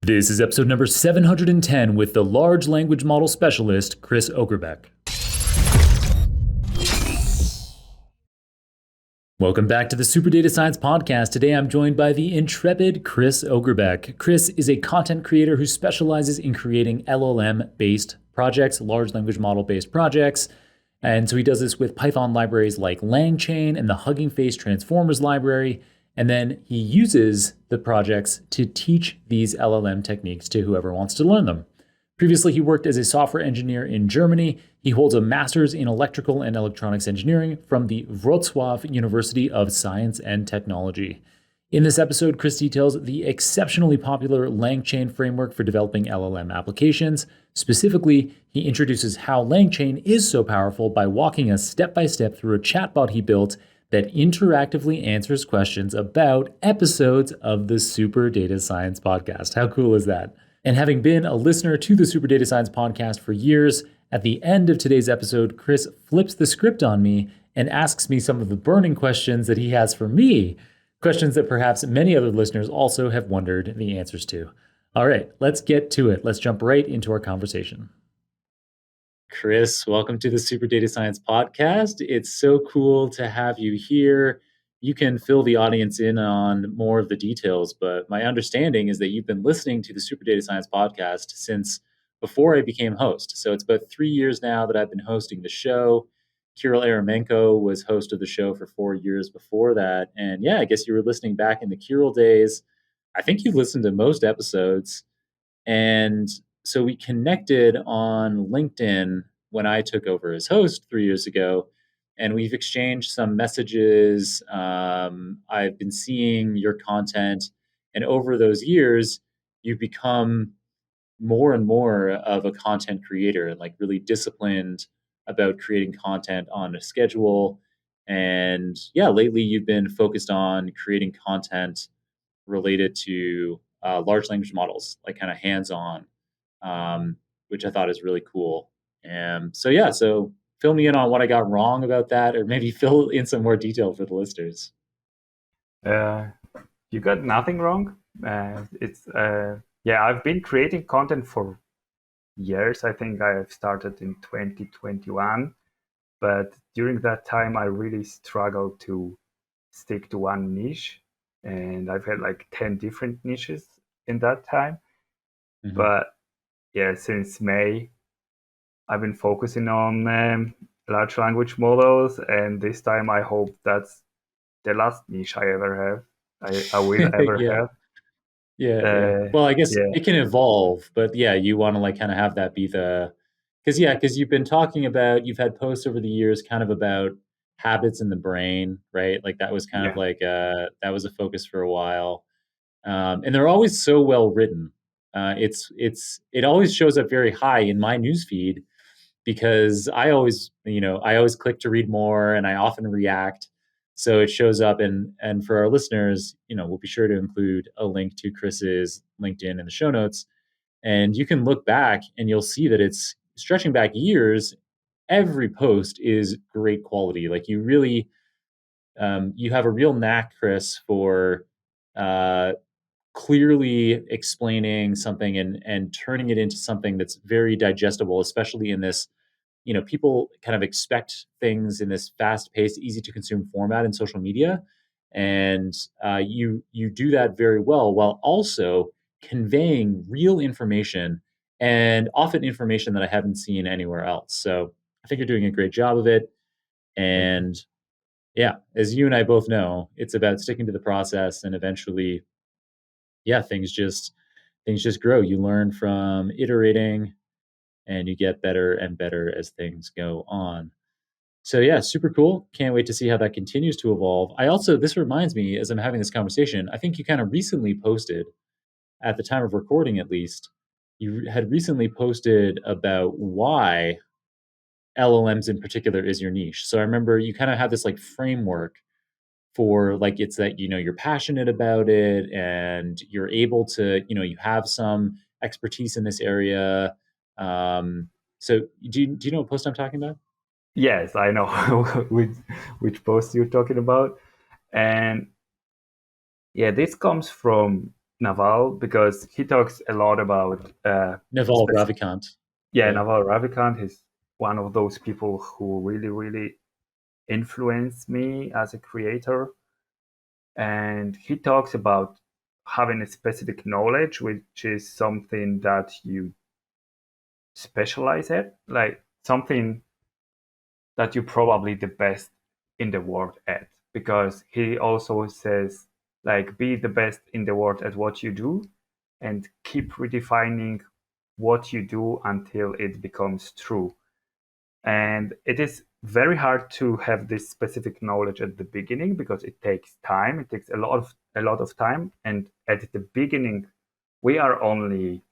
This is episode number 710 with the large language model specialist, Kris Ograbek. Welcome back to the Super Data Science Podcast. Today I'm joined by the intrepid Kris Ograbek. Kris is a content creator who specializes in creating LLM-based projects, large language model-based projects. And so he does this with Python libraries like LangChain and the Hugging Face Transformers library. And then he uses the projects to teach these LLM techniques to whoever wants to learn them. Previously, he worked as a software engineer in Germany. He holds a master's in electrical and electronics engineering from the Wrocław University of Science and Technology. In this episode, Kris details the exceptionally popular LangChain framework for developing LLM applications. Specifically, he introduces how LangChain is so powerful by walking us step-by-step through a chatbot he built that interactively answers questions about episodes of the Super Data Science Podcast. How cool is that? And having been a listener to the Super Data Science Podcast for years, at the end of today's episode, Kris flips the script on me and asks me some of the burning questions that he has for me, questions that perhaps many other listeners also have wondered the answers to. All right, let's get to it. Let's jump right into our conversation. Kris, welcome to the Super Data Science Podcast. It's so cool to have you here. You can fill the audience in on more of the details, but my understanding is that you've been listening to the Super Data Science Podcast since before I became host. So it's about 3 years now that I've been hosting the show. Kirill Eremenko was host of the show for 4 years before that. And yeah, I guess you were listening back in the Kirill days. I think you've listened to most episodes. And so we connected on LinkedIn when I took over as host 3 years ago, and we've exchanged some messages. I've been seeing your content, and over those years, you've become more and more of a content creator and like really disciplined about creating content on a schedule. And yeah, lately you've been focused on creating content related to large language models, like kind of hands-on, which I thought is really cool. And so, yeah, so fill me in on what I got wrong about that, or maybe fill in some more detail for the listeners. You got nothing wrong. I've been creating content for years. I think I have started in 2021, but during that time, I really struggled to stick to one niche, and I've had like 10 different niches in that time. Mhm. But yeah, since May, I've been focusing on large language models, and this time I hope that's the last niche I ever have. I will ever Yeah. have. Yeah. Well, I guess Yeah, it can evolve, but yeah, you want to like kind of have that be because you've been talking about, you've had posts over the years kind of about habits in the brain, right? Like that was kind of yeah, like that was a focus for a while. And they're always so well written. It always shows up very high in my newsfeed because I always click to read more and I often react. So it shows up, and for our listeners, we'll be sure to include a link to Kris's LinkedIn in the show notes. And you can look back and you'll see that it's stretching back years. Every post is great quality. Like you have a real knack, Kris, for uh, clearly explaining something and turning it into something that's very digestible, especially in this, people kind of expect things in this fast-paced, easy-to-consume format in social media, and you do that very well while also conveying real information and often information that I haven't seen anywhere else. So I think you're doing a great job of it. thank you. And yeah, as you and I both know, it's about sticking to the process, and eventually, yeah, things just grow. You learn from iterating, and you get better and better as things go on. So yeah, super cool. Can't wait to see how that continues to evolve. This reminds me, as I'm having this conversation, I think you kind of recently posted, at the time of recording at least, you had recently posted about why LLMs in particular is your niche. So I remember you kind of had this like framework for like, it's that, you're passionate about it and you're able to, you have some expertise in this area. So do you know what post I'm talking about? Yes, I know which post you're talking about. And yeah, this comes from Naval, because he talks a lot about Naval Ravikant. yeah, Yeah. Naval Ravikant is one of those people who really, really influenced me as a creator. And he talks about having a specific knowledge, which is something that you specialize at, like something that you're probably the best in the world at. Because he also says, like, be the best in the world at what you do and keep redefining what you do until it becomes true. And it is very hard to have this specific knowledge at the beginning because it takes time. It takes a lot of time. And at the beginning, we are only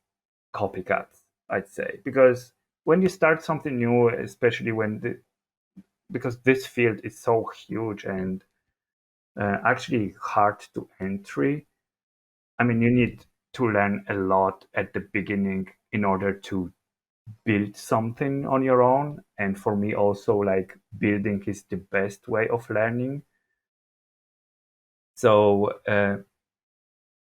copycats, I'd say, because when you start something new, especially because this field is so huge and actually hard to entry. I mean, you need to learn a lot at the beginning in order to build something on your own. And for me also, like, building is the best way of learning. So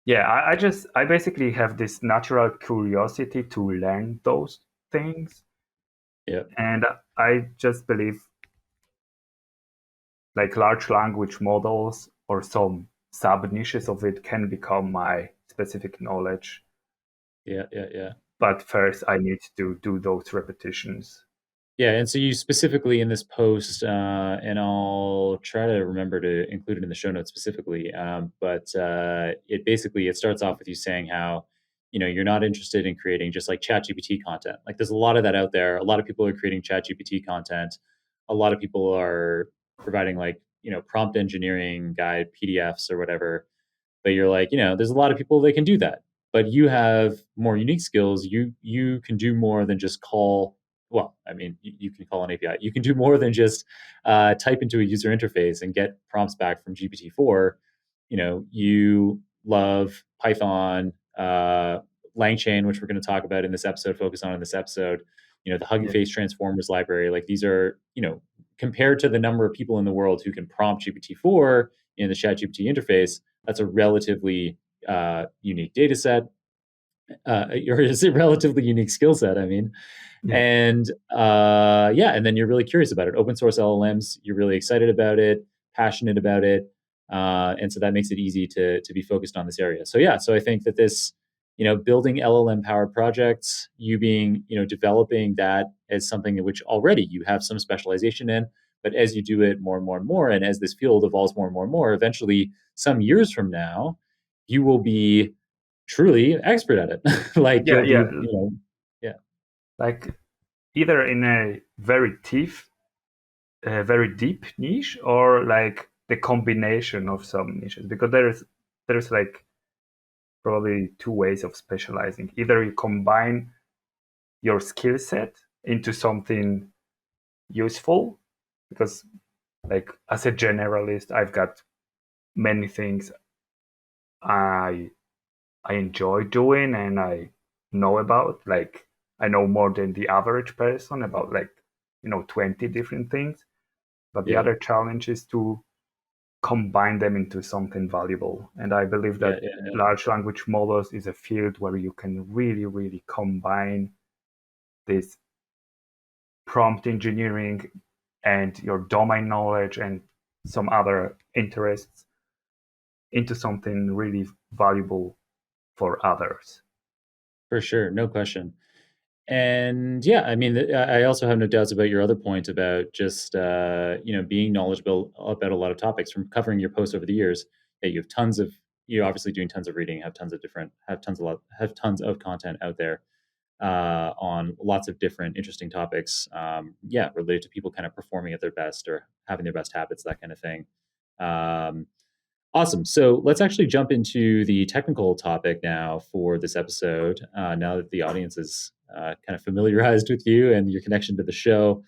yeah, I basically have this natural curiosity to learn those things. Yeah. And I just believe, like, large language models or some sub niches of it can become my specific knowledge. Yeah. Yeah. Yeah. But first I need to do those repetitions. Yeah, and so you specifically in this post, and I'll try to remember to include it in the show notes specifically. But it basically it starts off with you saying how you're not interested in creating just like ChatGPT content. Like there's a lot of that out there. A lot of people are creating ChatGPT content. A lot of people are providing like prompt engineering guide PDFs or whatever, but you're like, there's a lot of people that can do that. But you have more unique skills. You can do more than just call. Well, I mean, you can call an API. You can do more than just type into a user interface and get prompts back from GPT-4. You love Python, LangChain, which we're going to talk about in this episode, focus on in this episode. The Hugging Yeah, Face Transformers library. Like these are, compared to the number of people in the world who can prompt GPT-4 in the ChatGPT interface, that's a relatively unique data set, or is a relatively unique skill set, I mean. yeah, And yeah, and then you're really curious about it. Open source LLMs, you're really excited about it, passionate about it. And so that makes it easy to be focused on this area. So yeah, so I think that this, building LLM powered projects, you being, developing that as something in which already you have some specialization in, but as you do it more and more and more, and as this field evolves more and more and more, eventually some years from now, you will be truly expert at it. Like yeah, you'll be, yeah. yeah, Like, either in a very deep niche, or like the combination of some niches, because there's like probably two ways of specializing. Either you combine your skill set into something useful, because, like, as a generalist, I've got many things I I enjoy doing and I know about. Like, I know more than the average person about, like, 20 different things. But the yeah, other challenge is to combine them into something valuable. And I believe yeah, that yeah. large language models is a field where you can really, really combine this prompt engineering and your domain knowledge and some other interests into something really valuable for others. For sure, no question. And yeah, I mean, I also have no doubts about your other point about just being knowledgeable about a lot of topics from covering your posts over the years. Yeah, you have tons of you're obviously doing tons of reading, have tons of content out there on lots of different interesting topics. Yeah, related to people kind of performing at their best or having their best habits, that kind of thing. Um, Awesome. So let's actually jump into the technical topic now for this episode. Now that the audience is kind of familiarized with you and your connection to the show.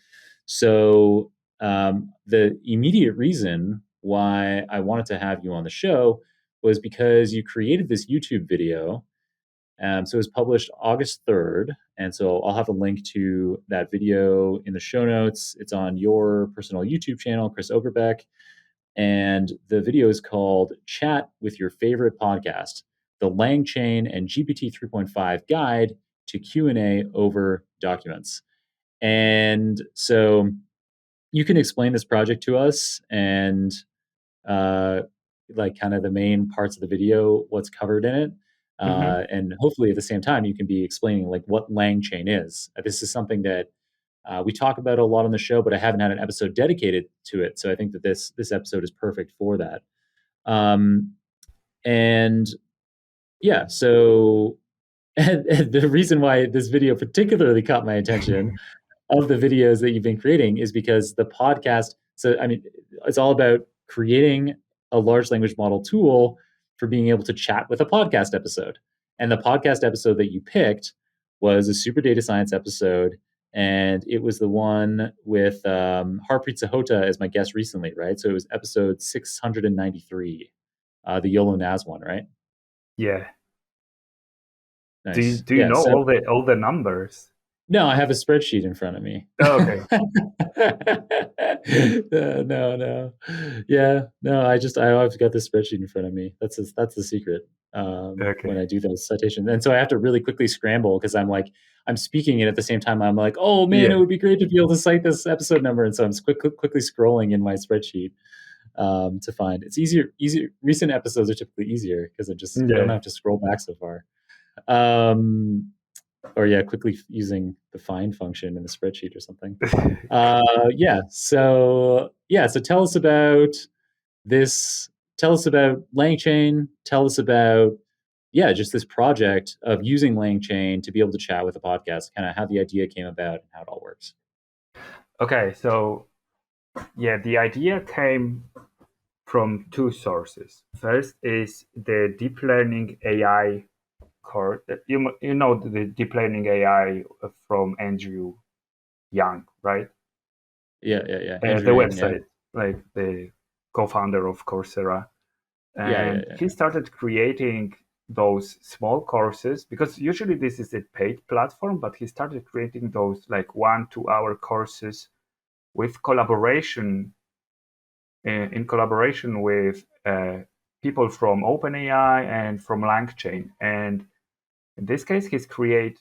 So, the immediate reason why I wanted to have you on the show was because you created this YouTube video. So it was published August 3rd. And so I'll have a link to that video in the show notes. It's on your personal YouTube channel, Kris Ograbek, and the video is called Chat with Your Favorite Podcast, the LangChain and GPT 3.5 guide to Q&A over documents. And so you can explain this project to us and uh, like kind of the main parts of the video, what's covered in it. Hmm. And hopefully at the same time, you can be explaining like what LangChain is. This is something that we talk about a lot on the show, but I haven't had an episode dedicated to it. So I think that this episode is perfect for that. Um, and yeah, so and the reason why this video particularly caught my attention of the videos that you've been creating is because the podcast, so I mean, it's all about creating a large language model tool for being able to chat with a podcast episode. And the podcast episode that you picked was a super data science episode. And it was the one with Harpreet Sahota as my guest recently, right? So it was episode 693, the YOLO NAS one, right? Yeah. Nice. Do you Yeah. know So all the numbers? no, I have a spreadsheet in front of me. Oh, okay. No. Yeah, no, I always got this spreadsheet in front of me. That's the secret, when Okay. I do those citations. And so I have to really quickly scramble because I'm like, I'm speaking it at the same time. I'm like, oh man, it Yeah. would be great to be able to cite this episode number. And so I'm quickly scrolling in my spreadsheet to find. It's easier. Recent episodes are typically easier because I don't Yeah. have to scroll back so far. Um, or yeah, quickly using the find function in the spreadsheet or something. So tell us about this. Tell us about LangChain. Tell us about just this project of using LangChain to be able to chat with a podcast. Kind of how the idea came about and how it all works. Okay, so yeah, the idea came from two sources. First is the deep learning AI course. You know the deep learning AI from Andrew Yang, right? Yeah. The Andrew Yang. Yeah. website, like the co-founder of Coursera. Yeah. And he started creating those small courses because usually this is a paid platform, but he started creating those like 1 2 hour courses with collaboration in collaboration with people from OpenAI and from LangChain. And in this case, he's created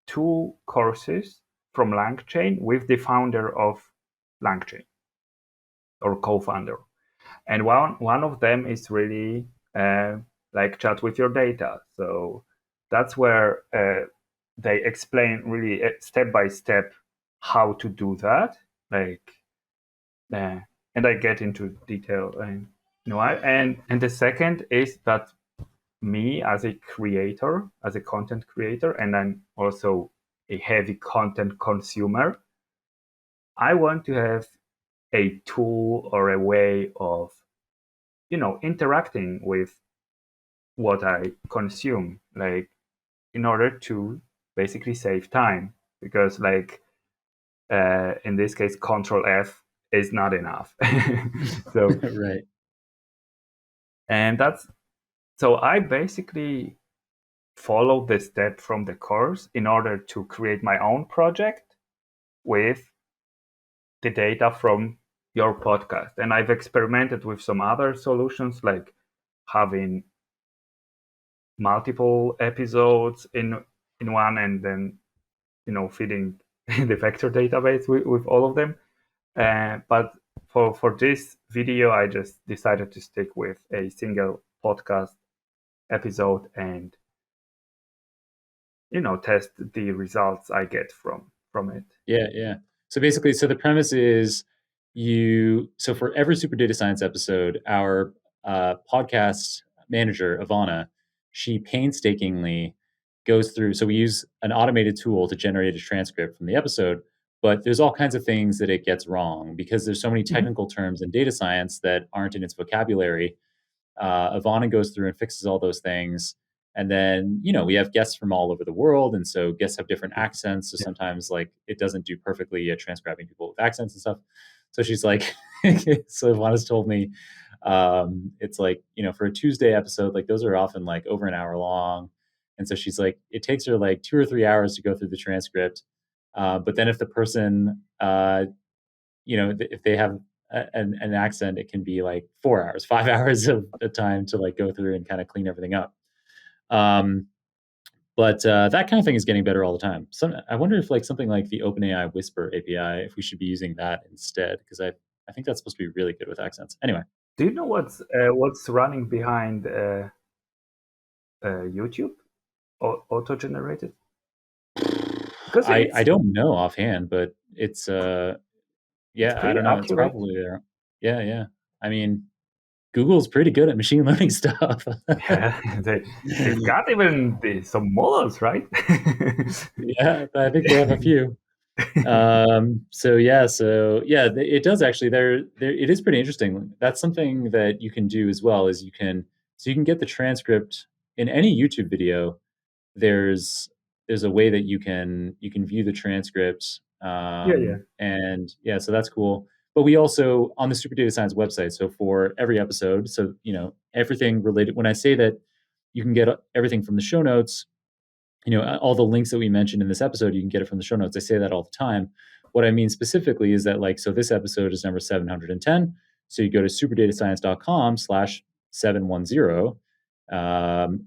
2 courses from LangChain with the founder of LangChain or co-founder. And one of them is really like chat with your data. So that's where they explain really step by step how to do that. Like, and I get into detail. And the second is that me as a creator, as a content creator, and I'm also a heavy content consumer. I want to have a tool or a way of interacting with what I consume, like in order to basically save time. Because like in this case, Control F is not enough. So Right. and that's so I basically follow the step from the course in order to create my own project with the data from your podcast. And I've experimented with some other solutions like having multiple episodes in one and then feeding the vector database with all of them. But for this video, I just decided to stick with a single podcast episode and test the results I get from it. Yeah. So basically, so the premise is so for every Super Data Science episode, our podcast manager, Ivana, she painstakingly goes through. So we use an automated tool to generate a transcript from the episode, but there's all kinds of things that it gets wrong because there's so many Mhm. technical terms in data science that aren't in its vocabulary. Ivana goes through and fixes all those things. And then, we have guests from all over the world. And so guests have different accents. So Yeah. sometimes like it doesn't do perfectly at transcribing people with accents and stuff. So she's like, so Ivana's told me, it's like, for a Tuesday episode, like those are often like over an hour long. And so she's like, it takes her like 2 or 3 hours to go through the transcript. But then if the person, if they have an accent, it can be like 4 hours, 5 hours of the time to like go through and kind of clean everything up. Um, but that kind of thing is getting better all the time. I wonder if like something like the OpenAI Whisper API, if we should be using that instead, because I think that's supposed to be really good with accents. Anyway, Do you know what's running behind YouTube? Auto-generated? Because I don't know offhand, but it's it's yeah, I pretty don't know. It's accurate. probably there. Yeah, yeah. I mean, Google's pretty good at machine learning stuff. Yeah, they've got even some models, right? Yeah, I think they have a few. It does actually. There, it is pretty interesting. That's something that you can do as well. Is you can get the transcript in any YouTube video. There's a way that you can view the transcript, Yeah, yeah, and yeah, so that's cool. But we also on the Super Data Science website. So for every episode, so everything related. When I say that you can get everything from the show notes, all the links that we mentioned in this episode, you can get it from the show notes. I say that all the time. What I mean specifically is that like, so this episode is number 710. So you go to superdatascience.com/710.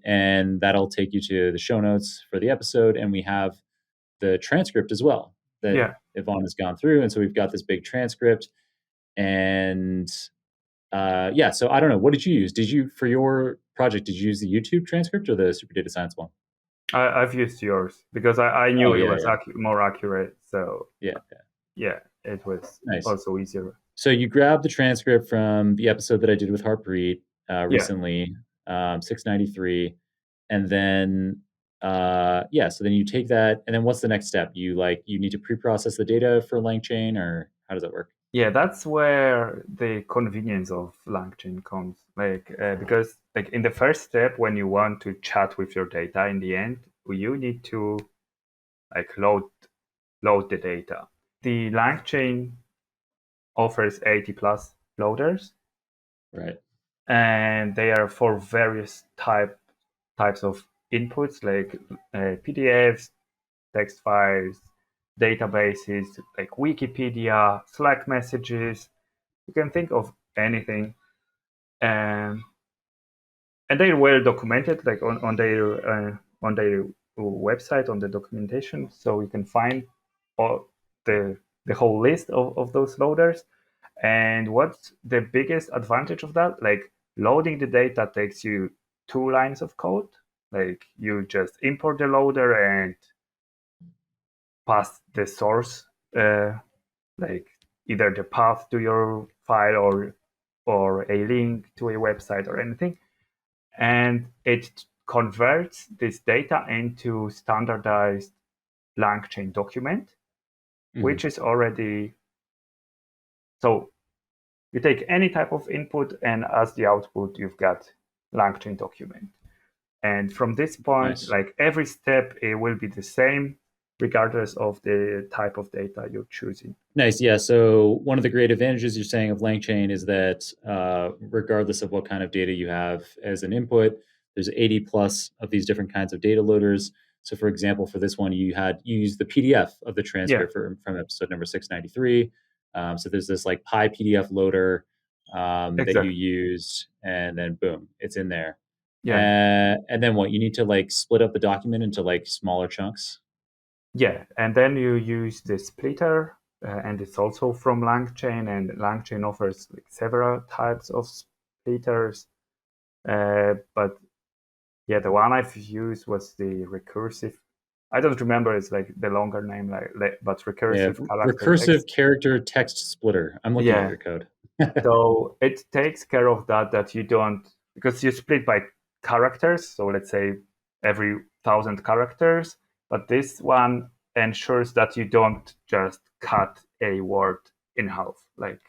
And that'll take you to the show notes for the episode. And we have the transcript as well that yeah. Yvonne has gone through. And so we've got this big transcript. And yeah, so I don't know. What did you use? For your project, did you use the YouTube transcript or the Super Data Science one? I've used yours because I Oh, knew it yeah, was yeah. more accurate. So Yeah. yeah, it was Nice. also easier. So you grab the transcript from the episode that I did with Harpreet Yeah, recently, 693, and then so then you take that, and then what's the next step? You need to pre-process the data for LangChain, or how does that work? yeah. That's where the convenience of LangChain comes. Because like in the first step, when you want to chat with your data, in the end, you need to like load the data. The LangChain offers 80 plus loaders, Right. and they are for various types of inputs like PDFs, text files, databases like Wikipedia, Slack messages. You can think of anything, and they're well documented, like on their website, on the documentation, so you can find all the whole list of those loaders. And what's the biggest advantage of that? Like loading the data takes you 2 lines of code. Like you just import the loader and pass the source, like either the path to your file or a link to a website or anything, and it converts this data into standardized LangChain document, Mhm. which is already so you take any type of input, and as the output, you've got LangChain document. And from this point, Nice. like every step, it will be the same, regardless of the type of data you're choosing. Nice. Yeah. So one of the great advantages you're saying of LangChain is that regardless of what kind of data you have as an input, there's 80 plus of these different kinds of data loaders. So for example, for this one, you used the PDF of the Yeah, transcript from episode number 693. So there's this like Pi PDF loader that you exactly. use, and then boom, it's in there. Yeah, And then what? You need to like split up the document into like smaller chunks. yeah. And then you use the splitter, and it's also from LangChain, and LangChain offers like several types of splitters. But yeah, the one I've used was the recursive. I don't remember, it's like the longer name, but Yeah, recursive character recursive text. character text splitter. I'm looking at Yeah, your code. so it takes care of that you don't, because you split by characters. So let's say every 1,000 characters, but this one ensures that you don't just cut a word in half. Like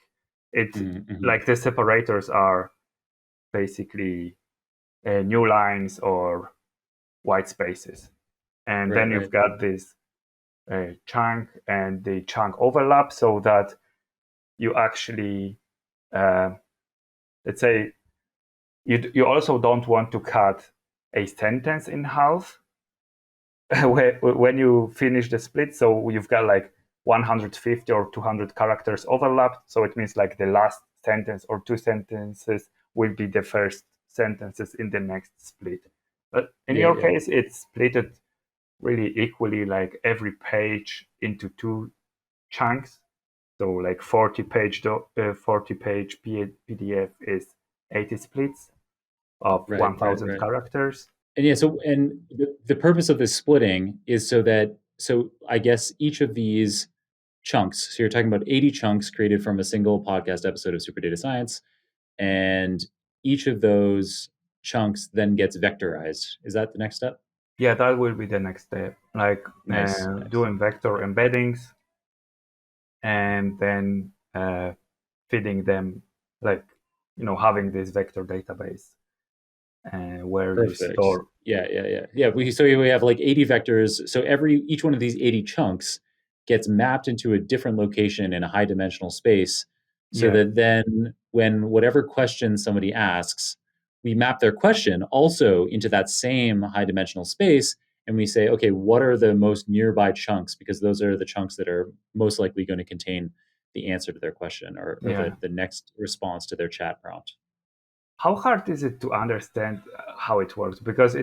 it, Mm-hmm. like the separators are basically new lines or white spaces, and Right, then you've right. got this chunk and the chunk overlap, so that you actually, uh, let's say, you also don't want to cut a sentence in half when you finish the split. So you've got like 150 or 200 characters overlapped. So it means like the last sentence or two sentences will be the first sentences in the next split. But in Yeah, your yeah. case, it's splitted really equally, like every page into two chunks. So like 40 page PDF is 80 splits of Right, right, 1000 right. characters. And yeah, so and the purpose of this splitting is so that so I guess each of these chunks, so you're talking about 80 chunks created from a single podcast episode of Super Data Science, and each of those chunks then gets vectorized. Is that the next step? Yeah, that will be the next step, like Nice, nice. doing vector embeddings and then feeding them, like having this vector database where you Perfect. store. Yeah, yeah, yeah. Yeah, we have like 80 vectors. So each one of these 80 chunks gets mapped into a different location in a high dimensional space so Yeah, that then when whatever question somebody asks, we map their question also into that same high dimensional space and we say, okay, what are the most nearby chunks because those are the chunks that are most likely going to contain the answer to their question or yeah. the next response to their chat prompt. How hard is it to understand how it works? Because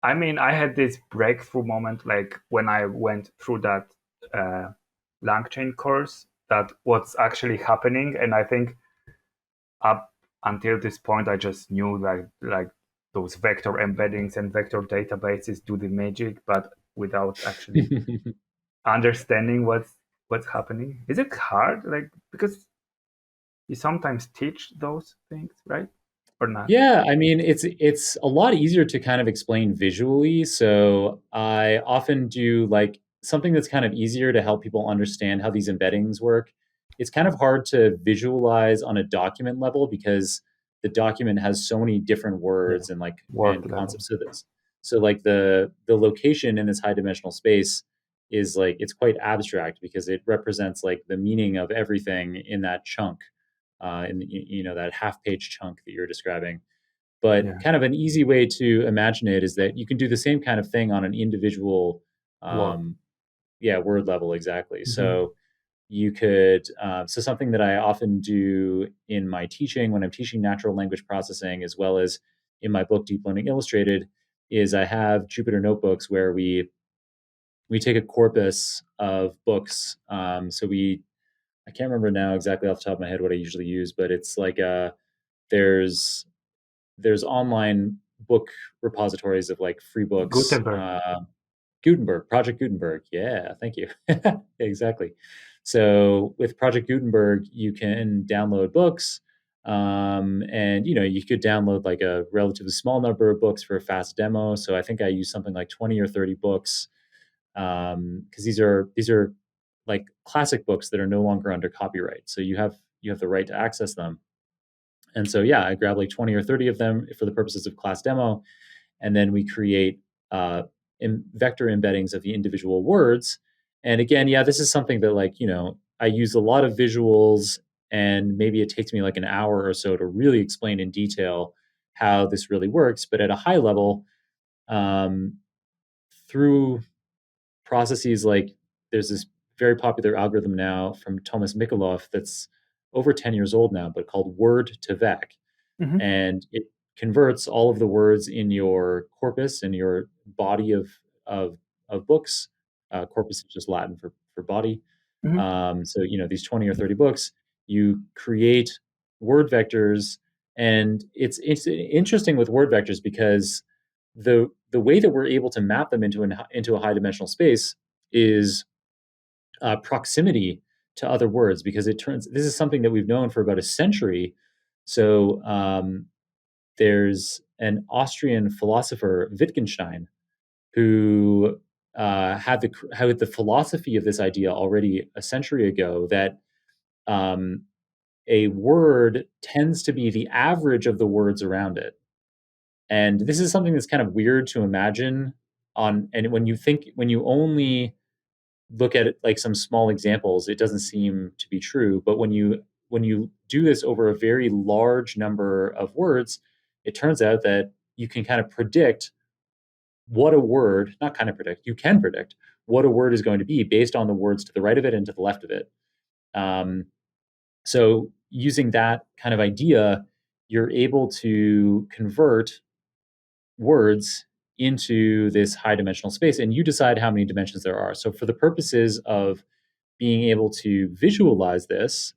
I mean, I had this breakthrough moment, like when I went through that uh, LangChain course, that what's actually happening. And I think up until this point, I just knew like those vector embeddings and vector databases do the magic, but without actually understanding what's happening. Is it hard? Like, because you sometimes teach those things, right? Or not? Yeah, I mean, it's a lot easier to kind of explain visually. So I often do like something that's kind of easier to help people understand how these embeddings work. It's kind of hard to visualize on a document level because the document has so many different Yeah. words Word and level. concepts. So like the location in this high dimensional space is like it's quite abstract because it represents like the meaning of everything in that chunk in that half page chunk that you're describing. But Yeah. kind of an easy way to imagine it is that you can do the same kind of thing on an individual, Word. um, yeah, word level exactly. Hmm. So you could so something that I often do in my teaching when I'm teaching natural language processing as well as in my book Deep Learning Illustrated is I have Jupyter notebooks where we take a corpus of books. So we I can't remember now exactly off the top of my head what I usually use, but it's like there's there's online book repositories of like free books. Gutenberg. Gutenberg, Project Gutenberg. Yeah, thank you. Exactly. So with Project Gutenberg, you can download books, and you could download like a relatively small number of books for a fast demo. So I think I use something like 20 or 30 books because these are like classic books that are no longer under copyright. So you have the right to access them. And so yeah, I grab like 20 or 30 of them for the purposes of class demo, and then we create uh, vector embeddings of the individual words. And again, yeah, this is something that I use a lot of visuals, and maybe it takes me like an hour or so to really explain in detail how this really works. But at a high level, um, through processes like there's this very popular algorithm now from Thomas Mikolov that's over 10 years old now, but called word to vec, Hmm. and it converts all of the words in your corpus in your body of of books. Corpus is just Latin for body. Hmm. So these 20 or 30 books, you create word vectors, and it's interesting with word vectors because the way that we're able to map them into a high dimensional space is proximity to other words because it turns this is something that we've known for about a century. So there's an Austrian philosopher, Wittgenstein, who had the philosophy of this idea already a century ago that um, a word tends to be the average of the words around it. And this is something that's kind of weird to imagine and when you only look at it like some small examples, it doesn't seem to be true. But when you do this over a very large number of words, it turns out that you can kind of predict what a word, not kind of predict, you can predict what a word is going to be based on the words to the right of it and to the left of it. Um, so using that kind of idea, you're able to convert words into this high dimensional space, and you decide how many dimensions there are. So for the purposes of being able to visualize this,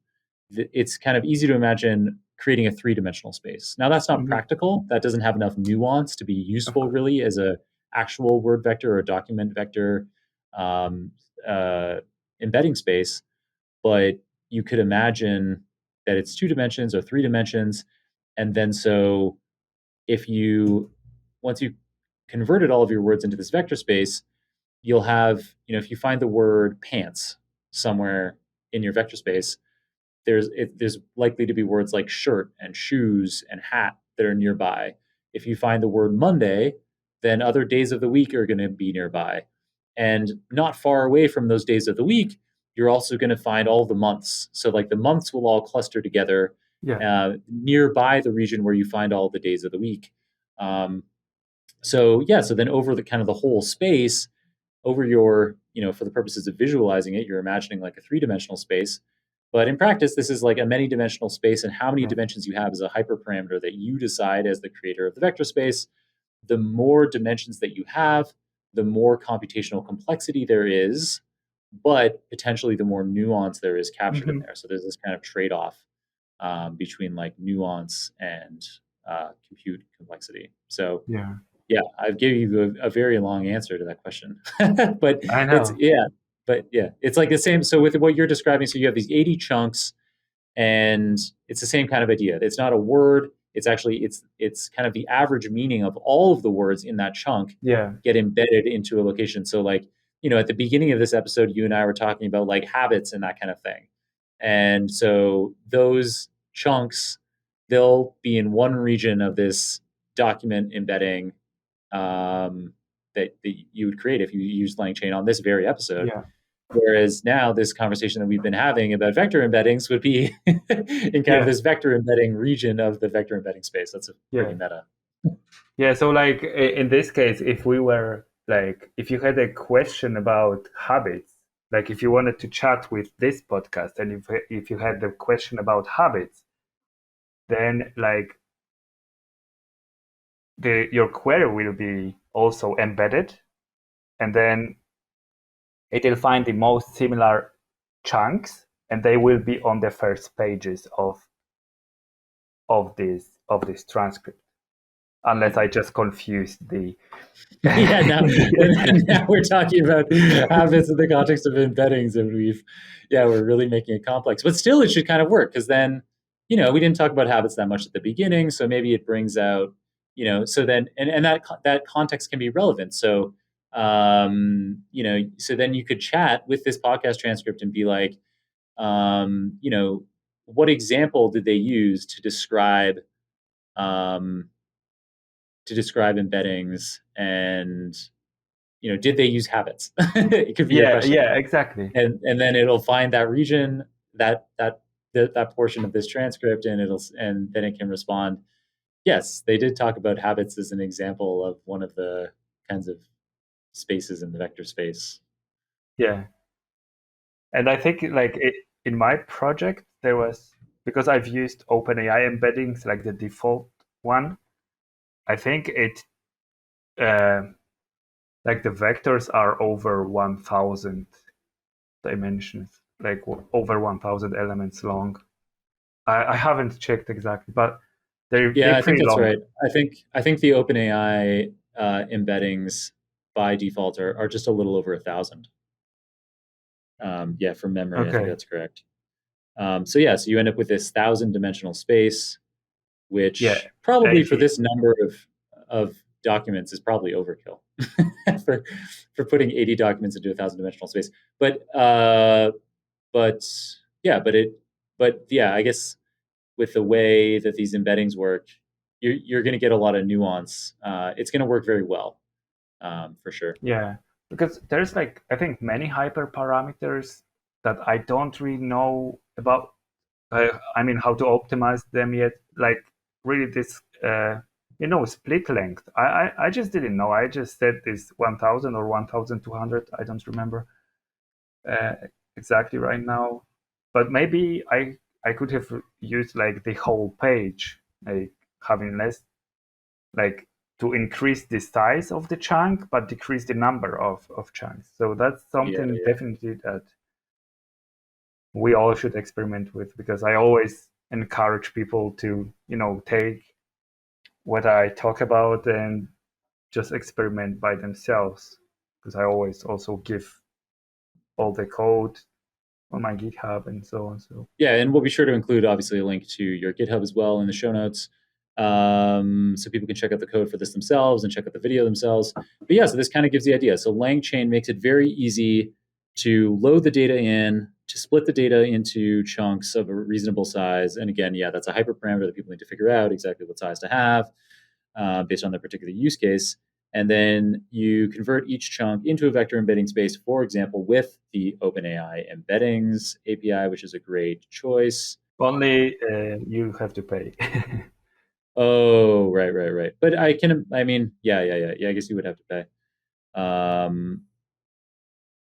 it's kind of easy to imagine creating a three-dimensional space. Now that's not Hmm. practical. That doesn't have enough nuance to be Of useful course. really as a actual word vector or a document vector um, uh, embedding space. But you could imagine that it's two dimensions or three dimensions, and then so if you once you converted all of your words into this vector space, you'll have, if you find the word pants somewhere in your vector space, there's likely to be words like shirt and shoes and hat that are nearby. If you find the word Monday, then other days of the week are going to be nearby. And not far away from those days of the week, you're also going to find all the months. So, like the months will all cluster together Yeah. nearby the region where you find all the days of the week. So then over the kind of the whole space, over your, for the purposes of visualizing it, you're imagining like a three-dimensional space. But in practice, this is like a many-dimensional space, and how many Yeah. dimensions you have is a hyperparameter that you decide as the creator of the vector space. The more dimensions that you have, the more computational complexity there is, but potentially the more nuance there is captured in Hmm. there. So there's this kind of trade-off between like nuance and compute complexity. So Yeah. yeah, I've given you a very long answer to that question, but I it's know. yeah, but yeah, it's like the same. So with what you're describing, so you have these 80 chunks, and it's the same kind of idea. It's not a word. It's actually it's kind of the average meaning of all of the words in that chunk Yeah. get embedded into a location. So like at the beginning of this episode, you and I were talking about like habits and that kind of thing, and so those chunks they'll be in one region of this document embedding that you would create if you used LangChain on this very episode. Yeah. Whereas now, this conversation that we've been having about vector embeddings would be in kind of Yeah. this vector embedding region of the vector embedding space. That's a pretty Yeah. meta. Yeah. So like in this case, if we were like, if you had a question about habits, like if you wanted to chat with this podcast, and if you had the question about habits, then like your query will be also embedded, and then it will find the most similar chunks, and they will be on the first pages of this transcript, unless I just confused the Yeah, now we're talking about habits in the context of embeddings, and we're really making it complex. But still, it should kind of work because then, we didn't talk about habits that much at the beginning, so maybe it brings out, so then and that context can be relevant. So, so then you could chat with this podcast transcript and be like, um, you know, what example did they use um, to describe embeddings and did they use habits? It could be a yeah, question, yeah, exactly. and then it'll find that region, that portion of this transcript, and then it can respond. Yes, they did talk about habits as an example of one of the kinds of spaces in the vector space. Yeah. And I think like in my project there was, because I've used OpenAI embeddings like the default one. I think it uh, like the vectors are over 1,000 dimensions, like over 1,000 elements long. I haven't checked exactly, but they're Yeah, I think pretty that's long. right. I think the OpenAI embeddings by default are just a little over 1,000. Yeah, from memory, I think Okay. that's correct. So you end up with this 1,000-dimensional space, Yeah. which probably for 80. this number of documents is probably overkill for for putting 80 documents into 1,000-dimensional space. But but yeah, I guess with the way that these embeddings work, you're going to get a lot of nuance. It's going to work very well, for sure. Yeah. Because there's like, I think many hyperparameters that I don't really know about. I mean, how to optimize them yet. Like really this split length. I just didn't know. I just said this 1000 or 1200. I don't remember uh, exactly right now. But maybe I could have used like the whole page, like having less, like to increase the size of the chunk, but decrease the number of chunks. So that's Yeah, something yeah. definitely that we all should experiment with, because I always encourage people to, take what I talk about and just experiment by themselves. Because I always also give all the code on my GitHub and so on. So Yeah, and we'll be sure to include obviously a link to your GitHub as well in the show notes, so people can check out the code for this themselves and check out the video themselves. But yeah, so this kind of gives the idea. So LangChain makes it very easy to load the data in, to split the data into chunks of a reasonable size. And again, yeah, that's a hyperparameter that people need to figure out exactly what size to have based on their particular use case. And then you convert each chunk into a vector embedding space, for example, with the OpenAI embeddings API, which is a great choice. only you have to pay. Oh, right, right, right. But I mean, yeah. I guess you would have to pay.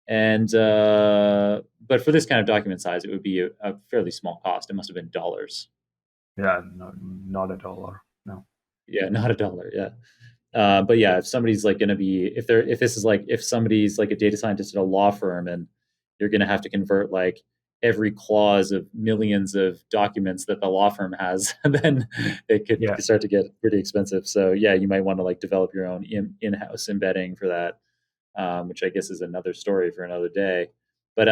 And but for this kind of document size, it would be a fairly small cost. It must have been dollars. Yeah, no, not a dollar. No. Yeah, not a dollar. Yeah. But yeah, if somebody's like going to be, if this is like, if somebody's like a data scientist at a law firm and you're going to have to convert like every clause of millions of documents that the law firm has, then it could Yeah. start to get pretty expensive. So yeah, you might want to like develop your own in-house embedding for that, which I guess is another story for another day. But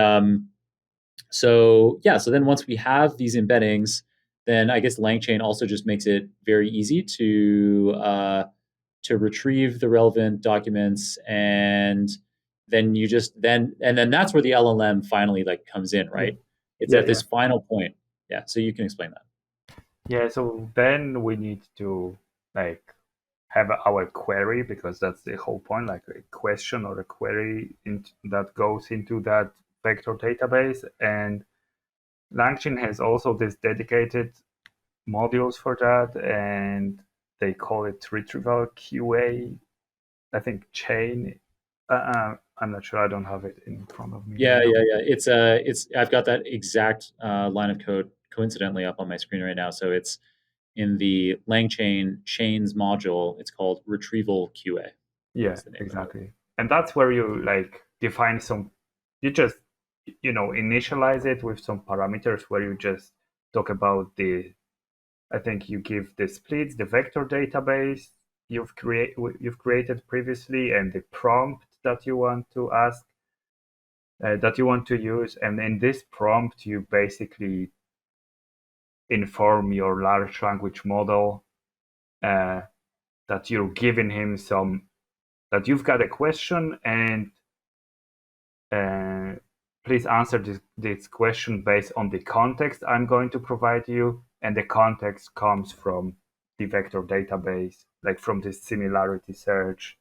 so yeah, so then once we have these embeddings, then I guess LangChain also just makes it very easy to retrieve the relevant documents, and then you just then that's where the LLM finally like comes in, Yeah. right? It's Yeah. at Yeah. this final point. Yeah, so you can explain that. Yeah. So then we need to like have our query, because that's the whole point, like a question or a query that goes into that vector database. And LangChain has also this dedicated modules for that, and they call it retrieval QA. I think chain. I'm not sure. I don't have it in front of me Yeah, right now. yeah. It's I've got that exact line of code coincidentally up on my screen right now. So it's in the LangChain chains module. It's called retrieval QA. Yeah, Is the name of it. exactly. And that's where you like define you just, initialize it with some parameters where you just talk about I think you give the splits, the vector database you've created previously, and the prompt that you want to ask, that you want to use. And in this prompt, you basically inform your large language model uh, that you're giving him that you've got a question, and uh, please answer this question based on the context I'm going to provide you. And the context comes from the vector database, like from this similarity search,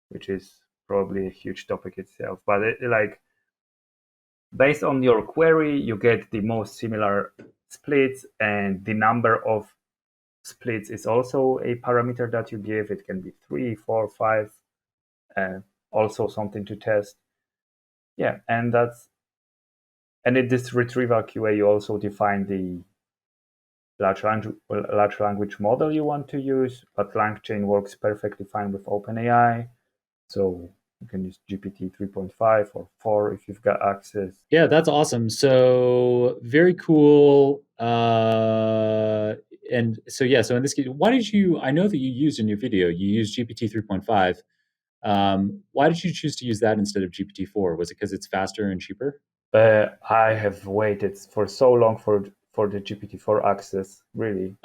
which is probably a huge topic itself. But like based on your query, you get the most similar splits, and the number of splits is also a parameter that you give. It can be 3, 4, 5, also something to test. Yeah, and in this retrieval QA, you also define the large language model you want to use, but LangChain works perfectly fine with OpenAI. So you can use GPT 3.5 or 4 if you've got access. Yeah, that's awesome. So very cool. And so yeah, so in this case, why did you? I know that you used in your video, you used GPT 3.5. Why did you choose to use that instead of GPT 4? Was it because it's faster and cheaper? I have waited for so long for the GPT-4 access, really.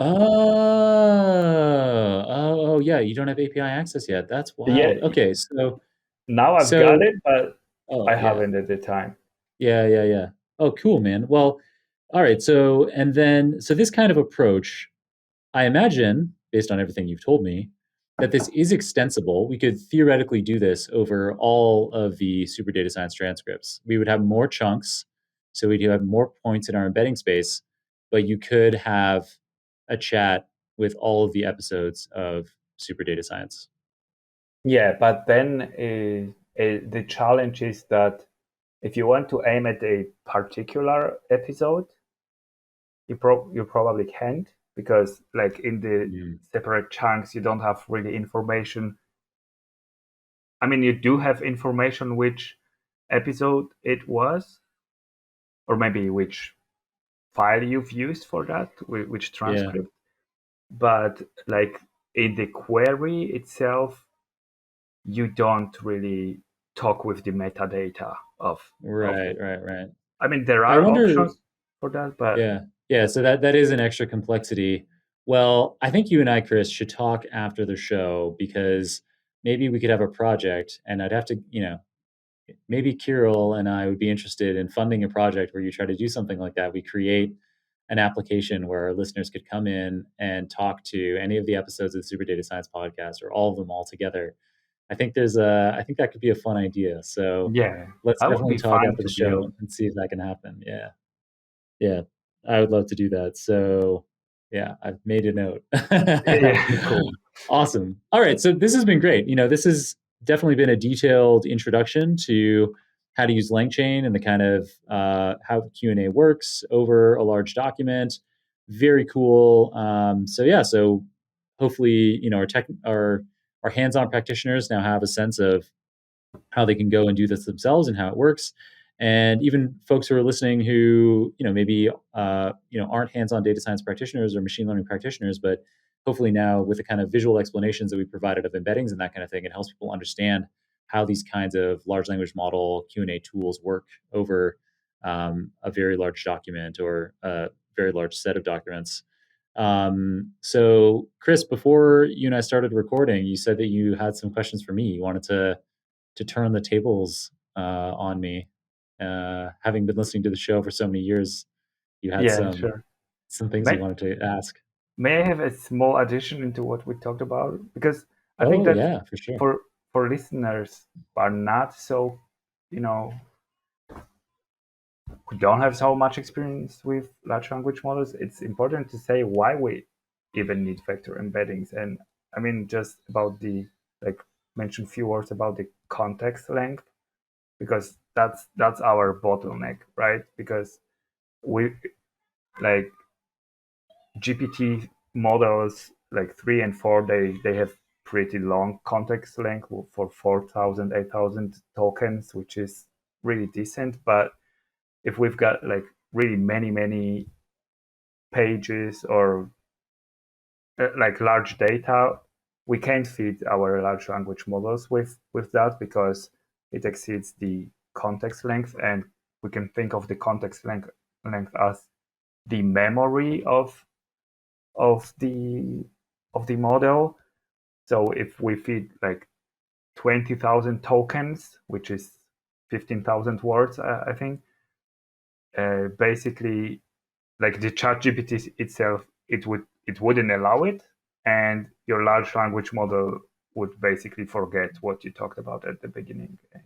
Oh, yeah. You don't have API access yet. That's Yeah, wild. Okay, so now I've got so it, but oh I yeah, haven't at the time. yeah. Oh, cool, man. Well, all right. So and then so this kind of approach, I imagine, based on everything you've told me, that this is extensible. We could theoretically do this over all of the super data science transcripts. We would have more chunks, so we'd have more points in our embedding space, but you could have a chat with all of the episodes of super data science. Yeah, but then the challenge is that if you want to aim at a particular episode, you probably can't, because like in the Mm. separate chunks you don't have really information. I mean, you do have information which episode it was, or maybe which file you've used for that, which Yeah. transcript, but like in the query itself you don't really talk with the metadata of Right. it. Right. Right. I mean, there I are wonder. options for that, but Yeah. Yeah. So that is an extra complexity. Well, I think you and I, Chris, should talk after the show because maybe we could have a project, and I'd have to, maybe Kirill and I would be interested in funding a project where you try to do something like that. We create an application where our listeners could come in and talk to any of the episodes of the Super Data Science podcast or all of them all together. I think that could be a fun idea. So yeah, let's that would definitely be talk fun after the to show build. and see if that can happen. Yeah. Yeah. I would love to do that. So yeah, I've made a note. Yeah, cool. Awesome. All right. So this has been great. This has definitely been a detailed introduction to how to use LangChain and the kind of how the Q&A works over a large document. Very cool. So yeah. So hopefully, our hands-on practitioners now have a sense of how they can go and do this themselves and how it works. And even folks who are listening who, maybe, aren't hands-on data science practitioners or machine learning practitioners, but hopefully now with the kind of visual explanations that we provided of embeddings and that kind of thing, it helps people understand how these kinds of large language model Q&A tools work over a very large document or a very large set of documents. So Chris, before you and I started recording, you said that you had some questions for me. You wanted to turn the tables on me. Having been listening to the show for so many years, you had Yeah, some sure. things you May, wanted to ask. may I have a small addition into what we talked about? Because I think Oh that yeah, for sure. for listeners who are not so, you know, who don't have so much experience with large language models, it's important to say why we even need vector embeddings. And I mean, just about like, mention a few words about the context length, because that's our bottleneck, right? Because we like GPT models like 3 and 4, they have pretty long context length for 4,000, 8,000 tokens, which is really decent. But if we've got like really many pages or like large data, we can't feed our large language models with that, because it exceeds the context length. And we can think of the context length as the memory of the of the model. So if we feed like 20,000 tokens, which is 15,000 words, I think, basically, like the chat GPT itself, it wouldn't allow it, and your large language model would basically forget what you talked about at the beginning. And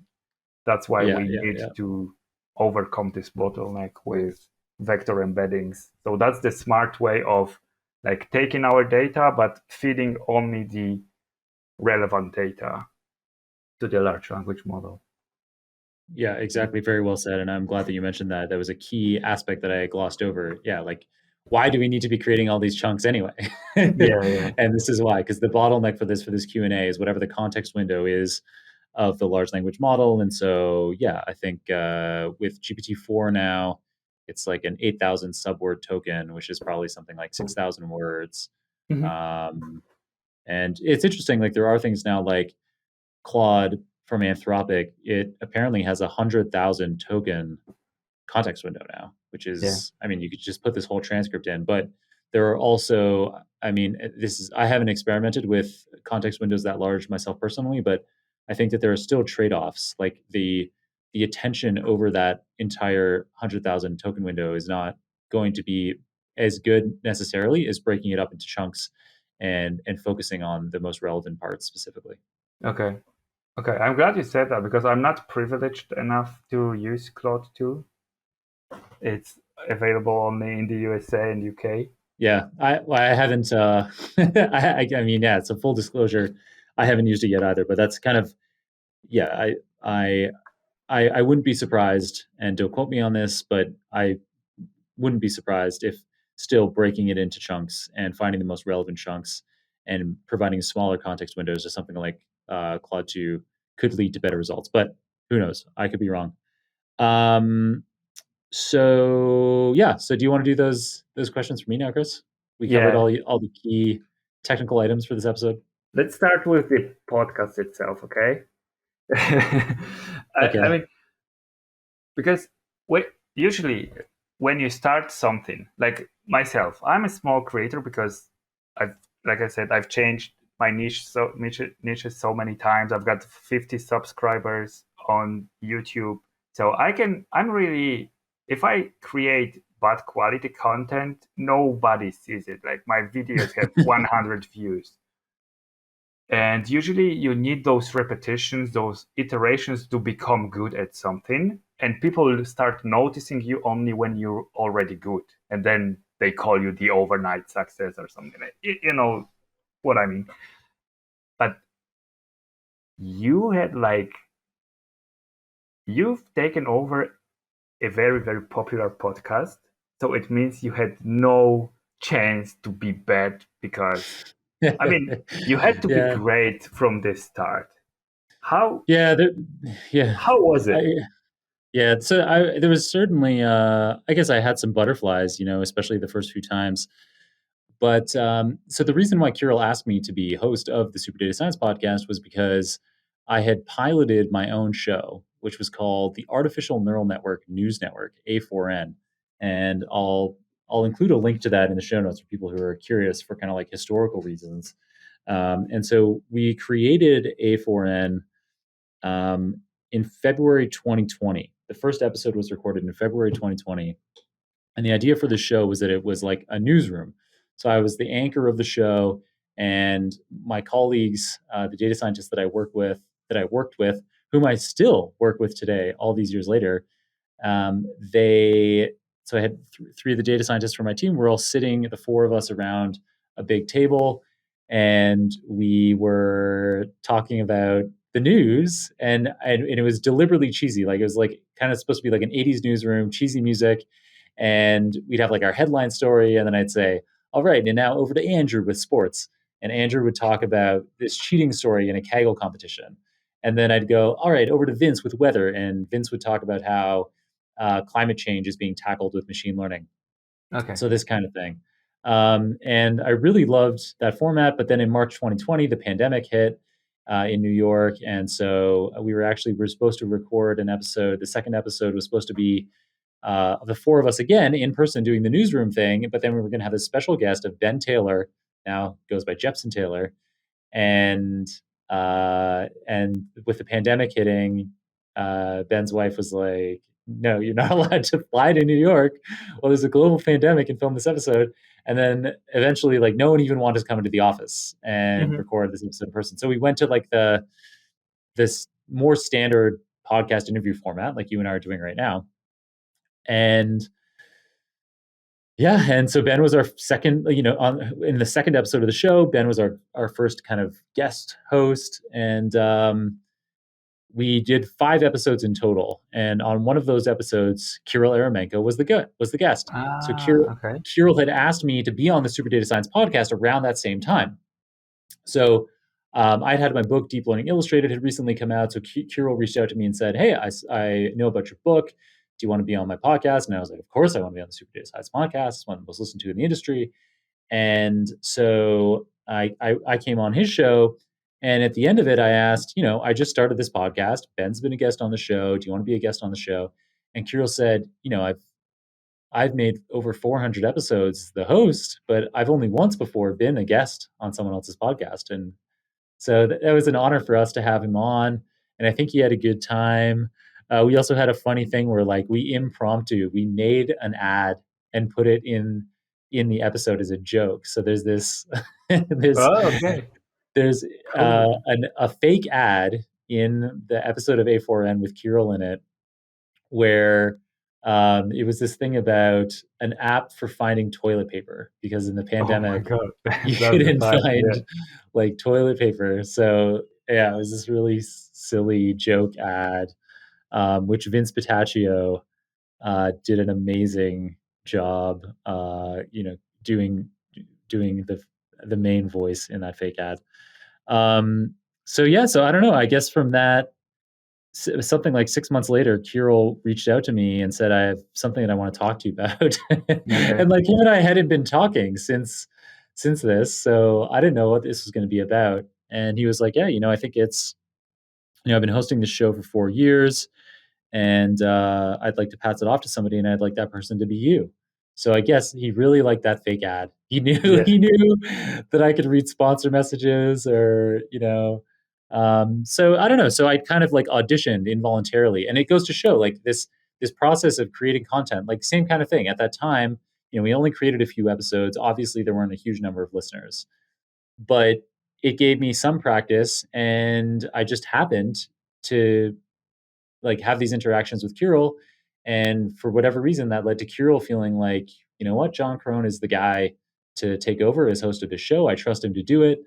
that's why Yeah, we yeah, need yeah. to overcome this bottleneck with vector embeddings. So that's the smart way of like taking our data but feeding only the relevant data to the large language model. Yeah, exactly. Very well said. And I'm glad that you mentioned that. That was a key aspect that I glossed over. Yeah, like why do we need to be creating all these chunks anyway? Yeah, yeah. And this is why, because the bottleneck for this Q&A is whatever the context window is of the large language model. And so, yeah, I think with GPT-4 now, it's like an 8,000 subword token, which is probably something like 6,000 words. Mhm. Um, and it's interesting, like there are things now like Claude from Anthropic, it apparently has 100,000 token context window now, which Yeah. is, I mean, you could just put this whole transcript in, but there are also, I mean, I haven't experimented with context windows that large myself personally, but I think that there are still trade-offs. Like the attention over that entire 100,000 token window is not going to be as good necessarily as breaking it up into chunks and focusing on the most relevant parts specifically. Okay. Okay. I'm glad you said that, because I'm not privileged enough to use Claude 2. It's available only in the USA and UK. Yeah, I haven't. I mean, yeah. So full disclosure, I haven't used it yet either. But that's kind of yeah. I I wouldn't be surprised, and don't quote me on this, but I wouldn't be surprised if still breaking it into chunks and finding the most relevant chunks and providing smaller context windows or something like Claude 2 could lead to better results. But who knows? I could be wrong. Um, so yeah. So do you want to do those questions for me now, Chris? We covered Yeah, all the key technical items for this episode. let's start with the podcast itself, okay? I Okay. mean, because we, usually when you start something, like myself, I'm a small creator because I've, like I said, I've changed my niches so many times. I've got 50 subscribers on YouTube, so I'm really, if I create bad quality content, nobody sees it. Like my videos have 100 views. And usually you need those repetitions, those iterations to become good at something. And people start noticing you only when you're already good. And then they call you the overnight success or something. You know what I mean? But you had like, you've taken over a very, very popular podcast. So it means you had no chance to be bad because, I mean, you had to be Yeah. great from the start. How Yeah. Yeah. how was I, it? Yeah, so there was certainly I guess I had some butterflies, especially the first few times. But so the reason why Kirill asked me to be host of the Super Data Science podcast was because I had piloted my own show, which was called the Artificial Neural Network News Network, A4N. And I'll include a link to that in the show notes for people who are curious for kind of like historical reasons. And so we created A4N um, in February 2020. The first episode was recorded in February 2020. And the idea for the show was that it was like a newsroom. So I was the anchor of the show, and my colleagues, the data scientists that I worked with, whom I still work with today, all these years later, they so I had three of the data scientists from my team. We're all sitting, the four of us, around a big table, and we were talking about the news, and it was deliberately cheesy. Like it was like kind of supposed to be like an '80s newsroom, cheesy music, and we'd have like our headline story, and then I'd say, "All right, and now over to Andrew with sports," and Andrew would talk about this cheating story in a Kaggle competition, and then I'd go, "All right, over to Vince with weather," and Vince would talk about how climate change is being tackled with machine learning. Okay. So this kind of thing. And I really loved that format. But then in March 2020, the pandemic hit in New York, and so we were supposed to record an episode. The second episode was supposed to be the four of us again in person doing the newsroom thing. But then we were going to have a special guest of Ben Taylor, now goes by Jepson Taylor, and with the pandemic hitting, Ben's wife was like, "No, you're not allowed to fly to New York. Well, there's a global pandemic and film this episode." And then eventually, like, no one even wanted to come into the office and Hmm. record this episode in person. So we went to like this more standard podcast interview format, like you and I are doing right now. And yeah, and so Ben was our second, on in the second episode of the show, Ben was our first kind of guest host, and we did 5 episodes in total. And on one of those episodes, Kirill Eremenko was the guest. So Okay. Kirill had asked me to be on the Super Data Science podcast around that same time. So I'd had my book Deep Learning Illustrated had recently come out. So Kirill reached out to me and said, "Hey, I know about your book. Do you want to be on my podcast?" And I was like, "Of course, I want to be on the Super Data Science podcast. It's one of the most listened to in the industry." And so I came on his show. And at the end of it, I asked, I just started this podcast. Ben's been a guest on the show. Do you want to be a guest on the show? And Kirill said, I've made over 400 episodes, the host, but I've only once before been a guest on someone else's podcast. And so that was an honor for us to have him on. And I think he had a good time. We also had a funny thing where like we made an ad and put it in the episode as a joke. So there's this there's Oh, okay. there's Cool. a fake ad in the episode of A4N with Kirill in it, where It was this thing about an app for finding toilet paper because in the Oh my pandemic God, you that's the couldn't time. find Yeah. like toilet paper. So yeah, it was this really silly joke ad, which Vince Pataccio did an amazing job, doing doing the main voice in that fake ad. Um, so yeah, so I don't know. I guess from that, something like 6 months later, Kirill reached out to me and said, "I have something that I want to talk to you about." Okay. And like him and I hadn't been talking since this, so I didn't know what this was going to be about. And he was like, "Yeah, I think it's I've been hosting this show for 4 years and I'd like to pass it off to somebody, and I'd like that person to be you." So I guess he really liked that fake ad. He knew Yeah. he knew that I could read sponsor messages, or So I don't know. So I kind of like auditioned involuntarily, and it goes to show like this process of creating content, like same kind of thing. At that time, we only created a few episodes. Obviously, there weren't a huge number of listeners, but it gave me some practice, and I just happened to like have these interactions with Kirill. And for whatever reason, that led to Kirill feeling like, you know what, John Krohn is the guy to take over as host of his show. I trust him to do it.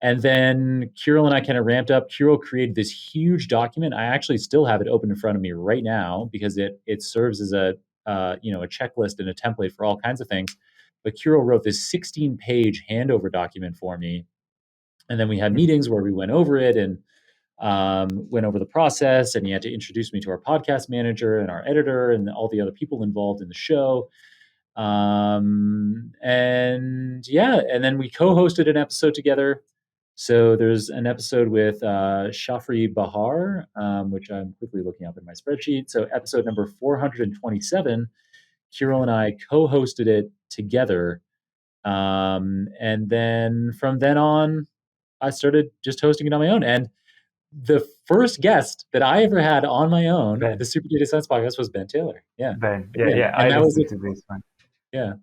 And then Kirill and I kind of ramped up. Kirill created this huge document. I actually still have it open in front of me right now because it serves as a checklist and a template for all kinds of things. But Kirill wrote this 16-page handover document for me, and then we had meetings where we went over it and went over the process, and he had to introduce me to our podcast manager and our editor and all the other people involved in the show. And yeah, and then we co-hosted an episode together. So there's an episode with Shafri Bahar, which I'm quickly looking up in my spreadsheet. So episode number 427, Kirill and I co-hosted it together. And then from then on, I started just hosting it on my own. And the first guest that I ever had on my own at Ben. the Super Data Science podcast was Ben Taylor. Yeah. Ben. Yeah, Again, yeah. I and that was listened to this one. yeah,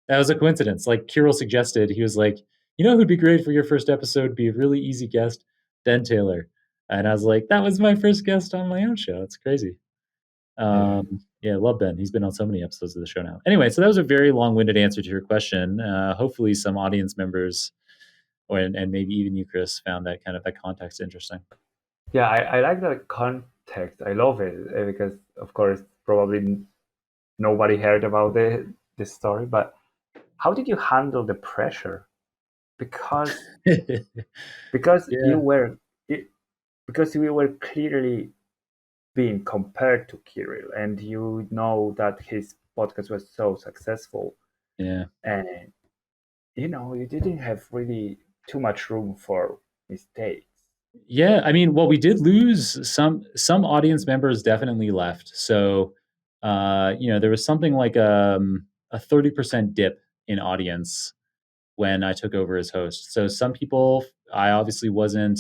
that was a coincidence. Like Kirill suggested, he was like, who'd be great for your first episode, be a really easy guest? Ben Taylor. And I was like, that was my first guest on my own show. It's crazy. Yeah. Yeah, I love Ben. He's been on so many episodes of the show now. Anyway, so that was a very long-winded answer to your question. Hopefully some audience members and maybe even you, Kris, found that kind of that context interesting. Yeah, I like the context. I love it because, of course, probably nobody heard about this story. But how did you handle the pressure? Because because you Yeah. were because we were clearly being compared to Kirill, and you know that his podcast was so successful, Yeah. and you didn't have really too much room for mistakes. Yeah, I mean, well, we did lose some audience members definitely left. So, there was something like a 30% dip in audience when I took over as host. So some people, I obviously wasn't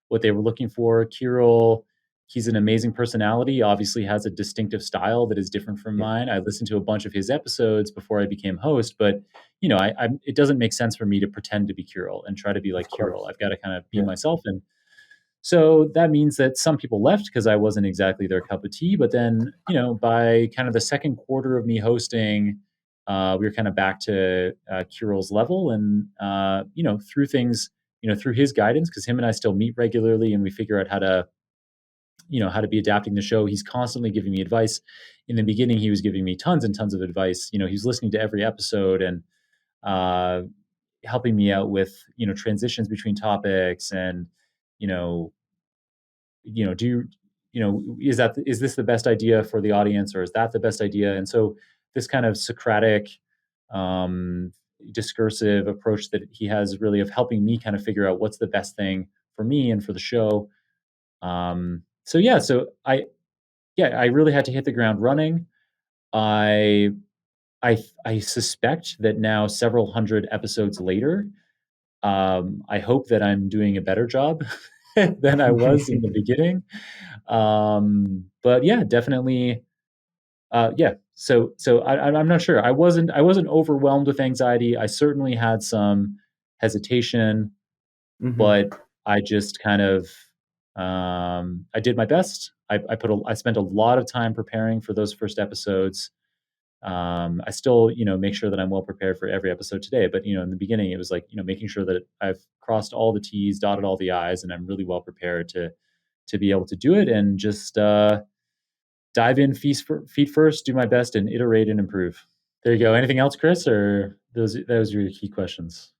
what they were looking for. Kirill, he's an amazing personality, obviously has a distinctive style that is different from Yeah, mine. I listened to a bunch of his episodes before I became host, but it doesn't make sense for me to pretend to be Kirill and try to be of like Kirill. course. I've got to kind of be Yeah, myself. And so that means that some people left because I wasn't exactly their cup of tea. But then, by kind of the second quarter of me hosting, we were kind of back to Kirill's level, and through things, through his guidance, because him and I still meet regularly, and we figure out how to be adapting the show. He's constantly giving me advice. In the beginning, he was giving me tons and tons of advice. He's listening to every episode and uh, helping me out with transitions between topics and you know do is this the best idea for the audience, or is that the best idea? And so this kind of Socratic um, discursive approach that he has really of helping me kind of figure out what's the best thing for me and for the show. So yeah, I really had to hit the ground running. I I suspect that now, several hundred episodes later, I hope that I'm doing a better job than I was in the beginning. But yeah, definitely. Yeah. I'm not sure. I wasn't overwhelmed with anxiety. I certainly had some hesitation, hmm but I just kind of I did my best. I spent a lot of time preparing for those first episodes. I still, make sure that I'm well prepared for every episode today. But in the beginning, it was like, making sure that I've crossed all the T's, dotted all the I's, and I'm really well prepared to be able to do it and just dive in feet first, do my best, and iterate and improve. There you go. Anything else, Kris, or those are your key questions?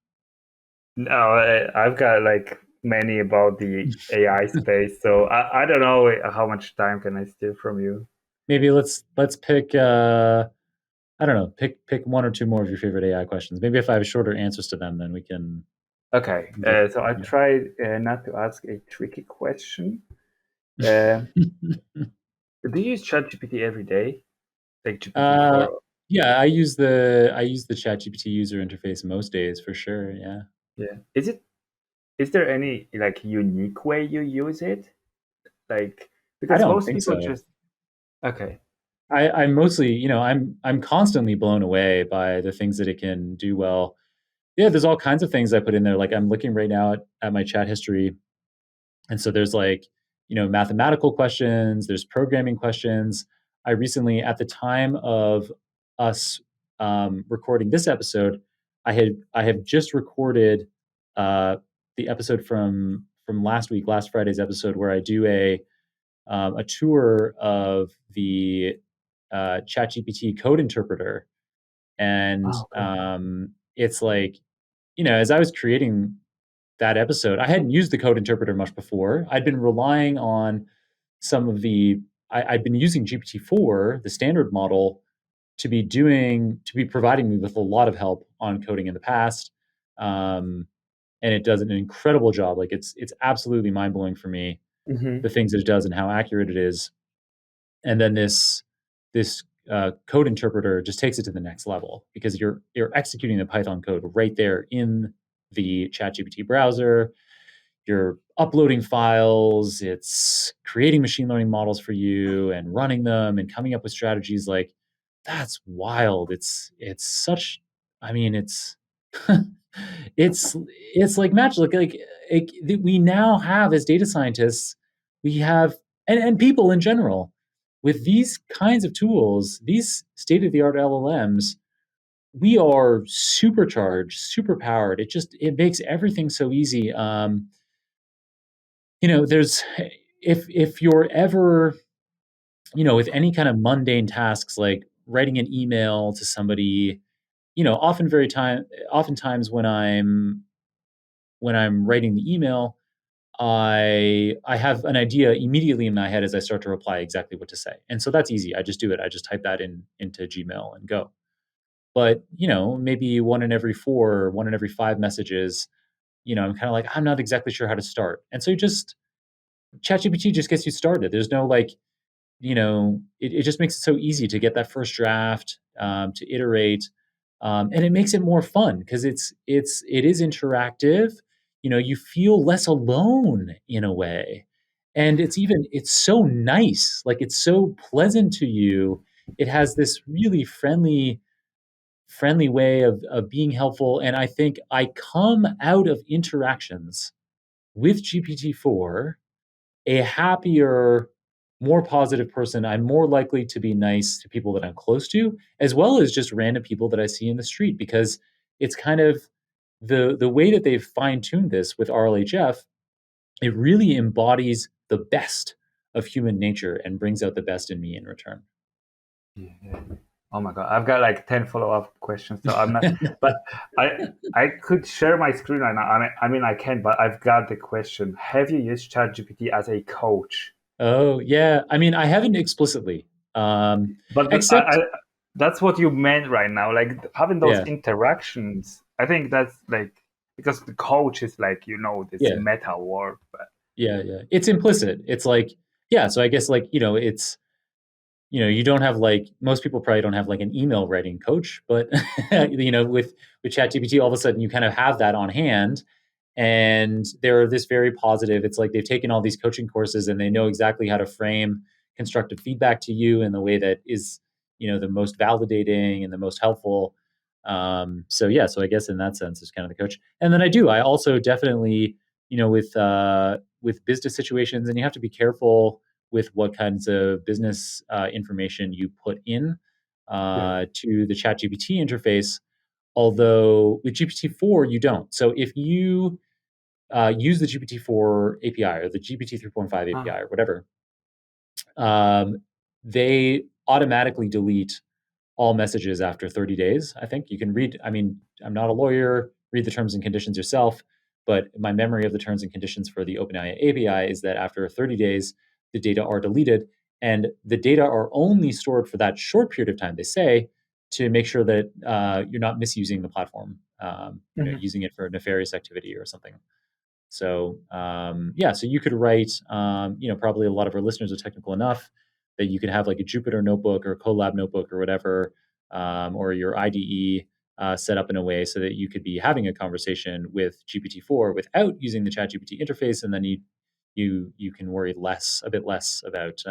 No, I've got like many about the AI space, so I don't know how much time can I steal from you. Maybe let's pick. I don't know. Pick one or two more of your favorite AI questions. Maybe if I have shorter answers to them, then we can. Okay, Go for so I it. tried not to ask a tricky question. Uh, do you use ChatGPT every day? Like GPT uh, for yeah, I use the ChatGPT user interface most days for sure. Yeah, yeah. Is there any like unique way you use it? Like I because don't most think people so. just okay. I'm mostly, I'm constantly blown away by the things that it can do well. Yeah, there's all kinds of things I put in there. Like I'm looking right now at my chat history. And so there's like, mathematical questions, there's programming questions. I recently, at the time of us recording this episode, I have just recorded uh, the episode from last week, last Friday's episode, where I do a tour of the ChatGPT code interpreter, and Oh, okay. it's like, as I was creating that episode, I hadn't used the code interpreter much before. I'd been relying on some of the I'd been using GPT-4, the standard model, to be providing me with a lot of help on coding in the past. Um, and it does an incredible job. Like it's absolutely mind blowing for me, Hmm. the things that it does and how accurate it is. And then this code interpreter just takes it to the next level because you're executing the Python code right there in the ChatGPT browser. You're uploading files, it's creating machine learning models for you and running them and coming up with strategies. Like that's wild. It's such, I mean, it's it's it's like magic. We now have, as data scientists, we have, and people in general, with these kinds of tools, these state of the art LLMs, we are supercharged, superpowered. It makes everything so easy. There's, if you're ever, with any kind of mundane tasks like writing an email to somebody, oftentimes when I'm writing the email, I have an idea immediately in my head as I start to reply exactly what to say. And so that's easy. I just do it. I just type that into Gmail and go. But, maybe one in every four or one in every five messages, I'm kind of like, I'm not exactly sure how to start. And so ChatGPT just gets you started. There's no like, it just makes it so easy to get that first draft, to iterate, and it makes it more fun because it is interactive. You feel less alone in a way, and it's so nice. Like it's so pleasant to you. It has this really friendly way of being helpful, and I think I come out of interactions with GPT-4 a happier, more positive person. I'm more likely to be nice to people that I'm close to, as well as just random people that I see in the street, because it's kind of the way that they've fine tuned this with RLHF. It really embodies the best of human nature and brings out the best in me in return. Yeah, yeah. Oh my God, I've got like 10 follow-up questions, so I'm not, but I could share my screen right now. I mean I can, but I've got the question. Have you used ChatGPT as a coach? Oh yeah, I mean I haven't explicitly, But except that's what you meant right now, like having those yeah, interactions. I think that's like because the coach is like, this yeah, meta word, but yeah. It's implicit. It's like yeah. So I guess like it's you don't have like most people probably don't have like an email writing coach, but with ChatGPT, all of a sudden you kind of have that on hand, and they're this very positive. It's like they've taken all these coaching courses and they know exactly how to frame constructive feedback to you in the way that is the most validating and the most helpful. So yeah, so I guess in that sense, it's kind of the coach. And then I also definitely with business situations, and you have to be careful with what kinds of business information you put in Yeah. to the ChatGPT interface. Although with GPT-4, you don't. So if you use the GPT-4 API or the GPT 3.5 Ah, API or whatever, um, they automatically delete all messages after 30 days. I think you can read. I mean, I'm not a lawyer, read the terms and conditions yourself, but my memory of the terms and conditions for the OpenAI API is that after 30 days, the data are deleted. And the data are only stored for that short period of time, they say, to make sure that you're not misusing the platform, mhm. using it for nefarious activity or something. So yeah, so you could write, probably a lot of our listeners are technical enough that you could have like a Jupyter notebook or a Colab notebook or whatever, or your IDE set up in a way so that you could be having a conversation with GPT-4 without using the ChatGPT interface, and then you can worry a bit less about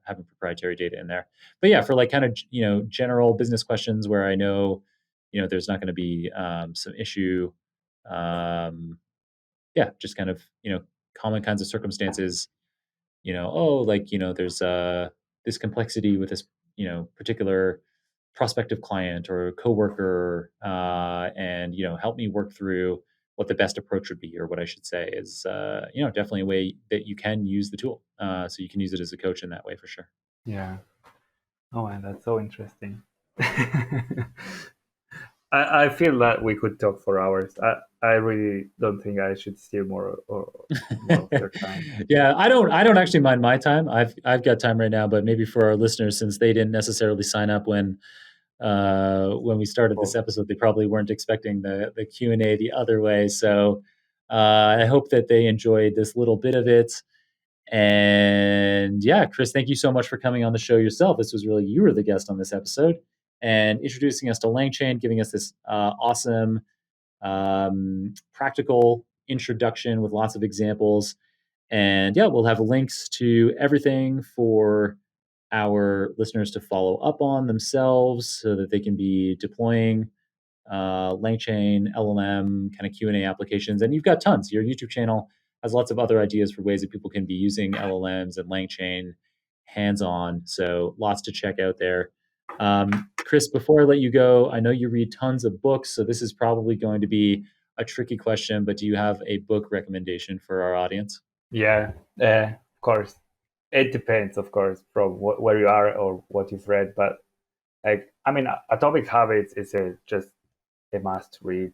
having proprietary data in there. But yeah, for like kind of general business questions where I know there's not going to be some issue. Um, yeah, just kind of, common kinds of circumstances, oh, like, there's this complexity with this, particular prospective client or coworker, and, help me work through what the best approach would be, or what I should say is, definitely a way that you can use the tool. So you can use it as a coach in that way for sure. Yeah. Oh, man, that's so interesting. I feel that we could talk for hours. I really don't think I should steal more of your time. Yeah, I don't actually mind my time. I've got time right now, but maybe for our listeners, since they didn't necessarily sign up when we started this Oh, episode, they probably weren't expecting the Q&A the other way. So I hope that they enjoyed this little bit of it. And yeah, Kris, thank you so much for coming on the show yourself. This was really, you were the guest on this episode and introducing us to LangChain, giving us this awesome practical introduction with lots of examples. And yeah, we'll have links to everything for our listeners to follow up on themselves so that they can be deploying LangChain, LLM kind of Q&A applications. And you've got tons. Your YouTube channel has lots of other ideas for ways that people can be using LLMs and LangChain hands-on. So lots to check out there. Kris, before I let you go, I know you read tons of books, so this is probably going to be a tricky question, but do you have a book recommendation for our audience? yeah, of course. It depends, of course, from where you are or what you've read. But like, I mean, Atomic Habits is just a must read,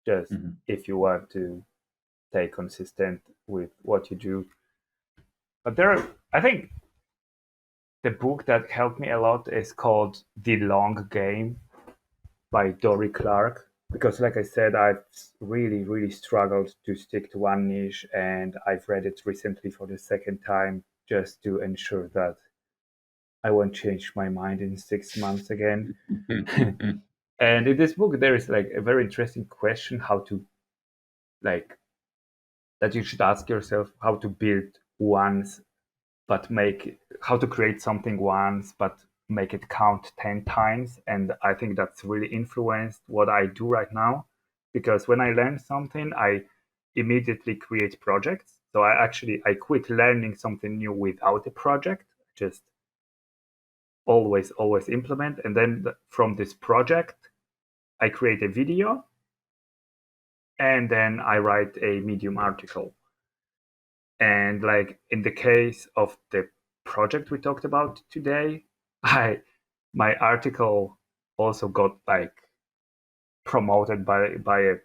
just Mhm. if you want to stay consistent with what you do. But I think the book that helped me a lot is called The Long Game by Dory Clark. Because, like I said, I've really, really struggled to stick to one niche, and I've read it recently for the second time just to ensure that I won't change my mind in 6 months again. And in this book, there is like a very interesting question how to, like, that you should ask yourself how to build once, but how to create something once, but make it count 10 times. And I think that's really influenced what I do right now. Because when I learn something, I immediately create projects. So I quit learning something new without a project, just always implement. And then from this project, I create a video and then I write a Medium article. And like in the case of the project we talked about today, I my article also got like promoted by a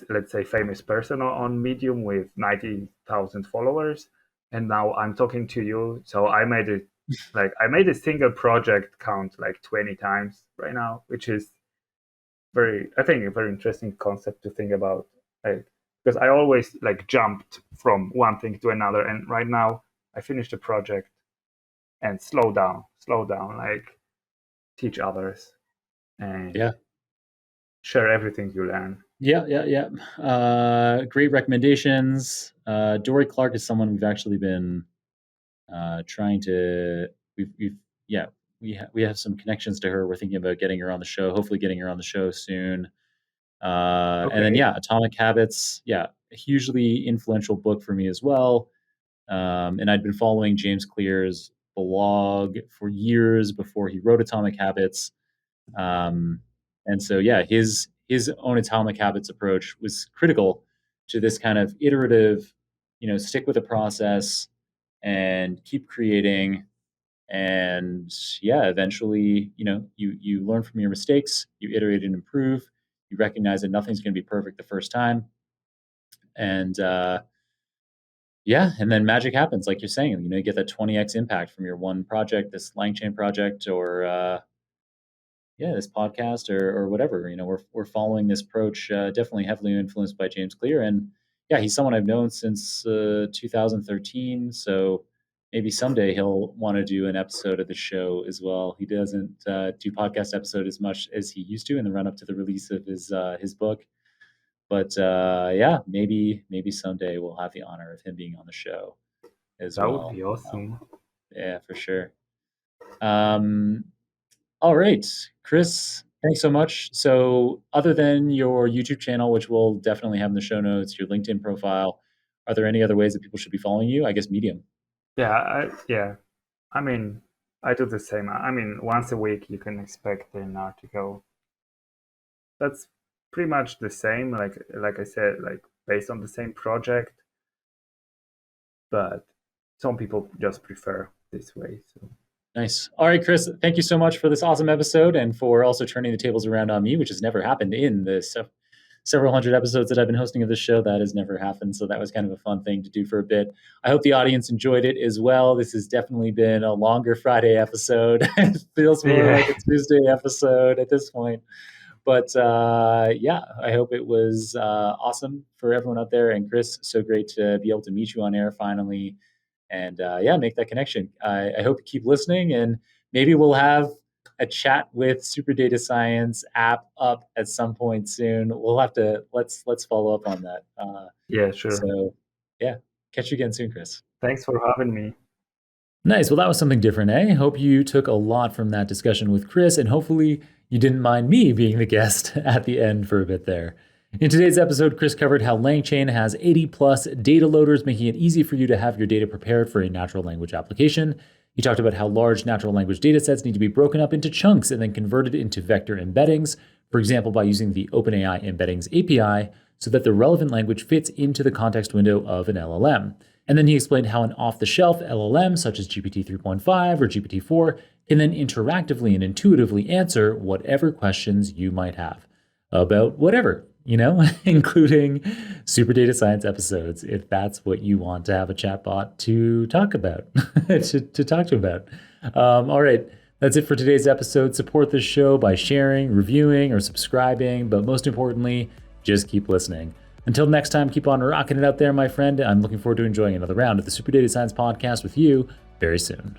let's say famous person on Medium with 90,000 followers, and now I'm talking to you. So I made a single project count like 20 times right now, which is I think a very interesting concept to think about. Like, because I always like jumped from one thing to another, and right now I finished a project and slow down, like teach others and Yeah. share everything you learn. Yeah, yeah, yeah. Great recommendations. Dory Clark is someone we've actually been trying to. We've yeah, we have some connections to her. We're thinking about getting her on the show. Hopefully, getting her on the show soon. And then Okay. yeah, Atomic Habits. Yeah, a hugely influential book for me as well. And I'd been following James Clear's blog for years before he wrote Atomic Habits. And so, yeah, his own Atomic Habits approach was critical to this kind of iterative, stick with the process and keep creating. And yeah, eventually, you learn from your mistakes, you iterate and improve, you recognize that nothing's going to be perfect the first time. And yeah, and then magic happens, like you're saying. You get that 20x impact from your one project, this LangChain project, or this podcast, or whatever. We're following this approach, definitely heavily influenced by James Clear, and yeah, he's someone I've known since 2013. So maybe someday he'll want to do an episode of the show as well. He doesn't do podcast episode as much as he used to in the run up to the release of his book. But yeah, maybe someday we'll have the honor of him being on the show as That well. would be awesome. Yeah, for sure. All right, Kris, thanks so much. So other than your YouTube channel, which we'll definitely have in the show notes, your LinkedIn profile, are there any other ways that people should be following you? I guess Medium. Yeah. I mean, I do the same. I mean, once a week you can expect an article. That's pretty much the same. Like I said, like based on the same project, but some people just prefer this way. So. Nice. All right, Kris, thank you so much for this awesome episode and for also turning the tables around on me, which has never happened in the several hundred episodes that I've been hosting of this show. That has never happened. So that was kind of a fun thing to do for a bit. I hope the audience enjoyed it as well. This has definitely been a longer Friday episode. It feels more like a Tuesday episode at this point. But yeah, I hope it was awesome for everyone out there. And Kris, so great to be able to meet you on air finally. And yeah, make that connection. I hope you keep listening, and maybe we'll have a chat with Super Data Science app up at some point soon. We'll have to let's follow up on that. Yeah, sure. So yeah, catch you again soon, Kris. Thanks for having me. Nice. Well, that was something different, eh? Hope you took a lot from that discussion with Kris, and hopefully you didn't mind me being the guest at the end for a bit there. In today's episode, Kris covered how LangChain has 80 plus data loaders, making it easy for you to have your data prepared for a natural language application. He talked about how large natural language datasets need to be broken up into chunks and then converted into vector embeddings, for example, by using the OpenAI Embeddings API, so that the relevant language fits into the context window of an LLM. And then he explained how an off-the-shelf LLM, such as GPT 3.5 or GPT 4, can then interactively and intuitively answer whatever questions you might have about whatever, including Super Data Science episodes, if that's what you want to have a chatbot to talk about, to talk to about. All right, that's it for today's episode. Support this show by sharing, reviewing, or subscribing, but most importantly, just keep listening. Until next time, keep on rocking it out there, my friend. I'm looking forward to enjoying another round of the Super Data Science podcast with you very soon.